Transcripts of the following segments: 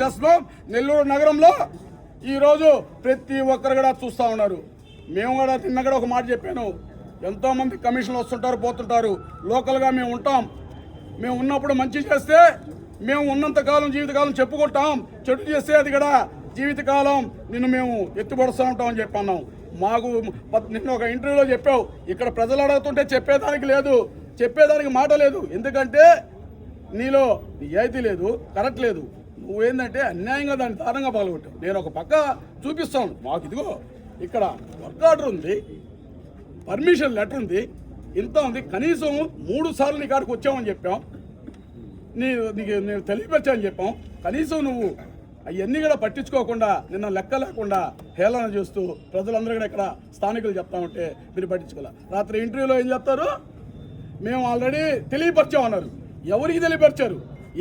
చేస్తున్నాం. నెల్లూరు నగరంలో ఈరోజు ప్రతి ఒక్కరు కూడా చూస్తూ ఉన్నారు. మేము కూడా నిన్న కూడా ఒక మాట చెప్పాను, ఎంతోమంది కమిషన్లు వస్తుంటారు పోతుంటారు, లోకల్గా మేము ఉంటాం. మేము ఉన్నప్పుడు మంచి చేస్తే మేము ఉన్నంతకాలం జీవితకాలం చెప్పుకుంటాం, చెడు చేస్తే అది కూడా జీవితకాలం నిన్ను మేము ఎత్తుపడుస్తూ ఉంటామని చెప్పన్నాం. మాకు నిన్న ఒక ఇంటర్వ్యూలో చెప్పావు, ఇక్కడ ప్రజలు అడుగుతుంటే చెప్పేదానికి మాట లేదు. ఎందుకంటే నీలో నిజాయితీ లేదు, కరెక్ట్ లేదు. నువ్వేందంటే అన్యాయంగా దాన్ని దారుణంగా పాల్గొట్టావు. నేను ఒక పక్క చూపిస్తాను, మాకు ఇదిగో ఇక్కడ వర్క్ ఆర్డర్ ఉంది, పర్మిషన్ లెటర్ ఉంది, ఇంత ఉంది. కనీసం 3 సార్లు నీ కాడికి వచ్చామని చెప్పాం, నేను తెలియపరిచామని చెప్పాం. కనీసం నువ్వు అవన్నీ కూడా పట్టించుకోకుండా నిన్న లెక్క లేకుండా హేళన చేస్తూ ప్రజలందరూ కూడా ఇక్కడ స్థానికులు చెప్తా ఉంటే మీరు పట్టించుకోలే. రాత్రి ఇంటర్వ్యూలో ఏం చెప్తారు, మేము ఆల్రెడీ తెలియపరిచామన్నారు. ఎవరికి తెలియపరిచారు,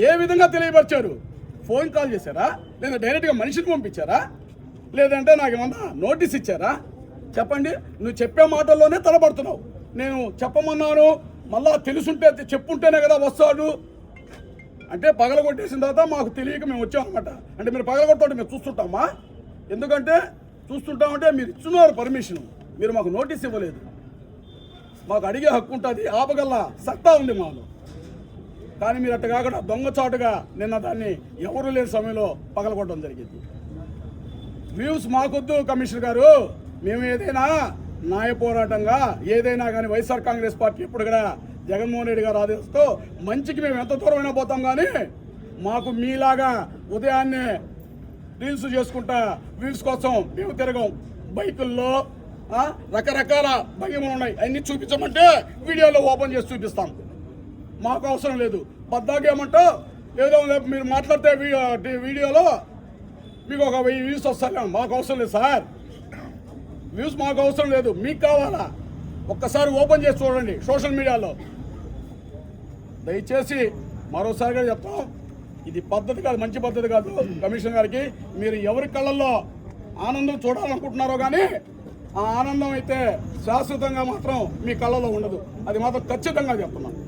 ఏ విధంగా తెలియపరిచారు? ఫోన్ కాల్ చేశారా, లేదా డైరెక్ట్గా మనిషిని పంపించారా, లేదంటే నాకు ఏమన్నా నోటీస్ ఇచ్చారా? చెప్పండి. నువ్వు చెప్పే మాటల్లోనే తలపడుతున్నావు. నేను చెప్పమన్నాను, మళ్ళా తెలుసుంటే చెప్పుంటేనే కదా వస్తాడు అంటే పగలగొట్టేసిన తర్వాత మాకు తెలియక మేము వచ్చామన్నమాట. అంటే మీరు పగలగొట్టుంటే మేము చూస్తుంటామా? ఎందుకంటే చూస్తుంటామంటే మీరు ఇచ్చున్నారు పర్మిషన్, మీరు మాకు నోటీస్ ఇవ్వలేదు. మాకు అడిగే హక్కు ఉంటుంది, ఆపగల సత్తా ఉంది మాలో. కానీ మీరు అట్ట కాకుండా దొంగచాటుగా నిన్న దాన్ని ఎవరు లేని సమయంలో పగలగొట్టడం జరిగింది. వ్యూస్ మాకొద్దు కమిషనర్ గారు. మేము ఏదైనా న్యాయ పోరాటంగా ఏదైనా కానీ వైఎస్ఆర్ కాంగ్రెస్ పార్టీ ఎప్పుడు కూడా జగన్మోహన్ రెడ్డి గారు ఆదేశంతో మంచికి మేము ఎంత దూరమైనా పోతాం. కానీ మాకు మీలాగా ఉదయాన్నే రీల్స్ చేసుకుంటా వ్యూస్ కోసం మేము తిరగం. బైకుల్లో రకరకాల భంగిమలు ఉన్నాయి, అన్నీ చూపించమంటే వీడియోలో ఓపెన్ చేసి చూపిస్తాం. మాకు అవసరం లేదు. బద్దాకేమంటో ఏదో మీరు మాట్లాడితే వీడియోలో మీకు ఒక 1000 వ్యూస్ వస్తాయి, మాకు అవసరం లేదు సార్. వ్యూస్ మాకు అవసరం లేదు, మీకు కావాలా? ఒక్కసారి ఓపెన్ చేసి చూడండి సోషల్ మీడియాలో. దయచేసి మరోసారిగా చెప్తాం, ఇది పద్ధతి కాదు, మంచి పద్ధతి కాదు. కమిషనర్ గారికి మీరు ఎవరి కళ్ళల్లో ఆనందం చూడాలనుకుంటున్నారో కానీ ఆ ఆనందం అయితే శాశ్వతంగా మాత్రం మీ కళ్ళలో ఉండదు. అది మాత్రం ఖచ్చితంగా చెప్తున్నాను.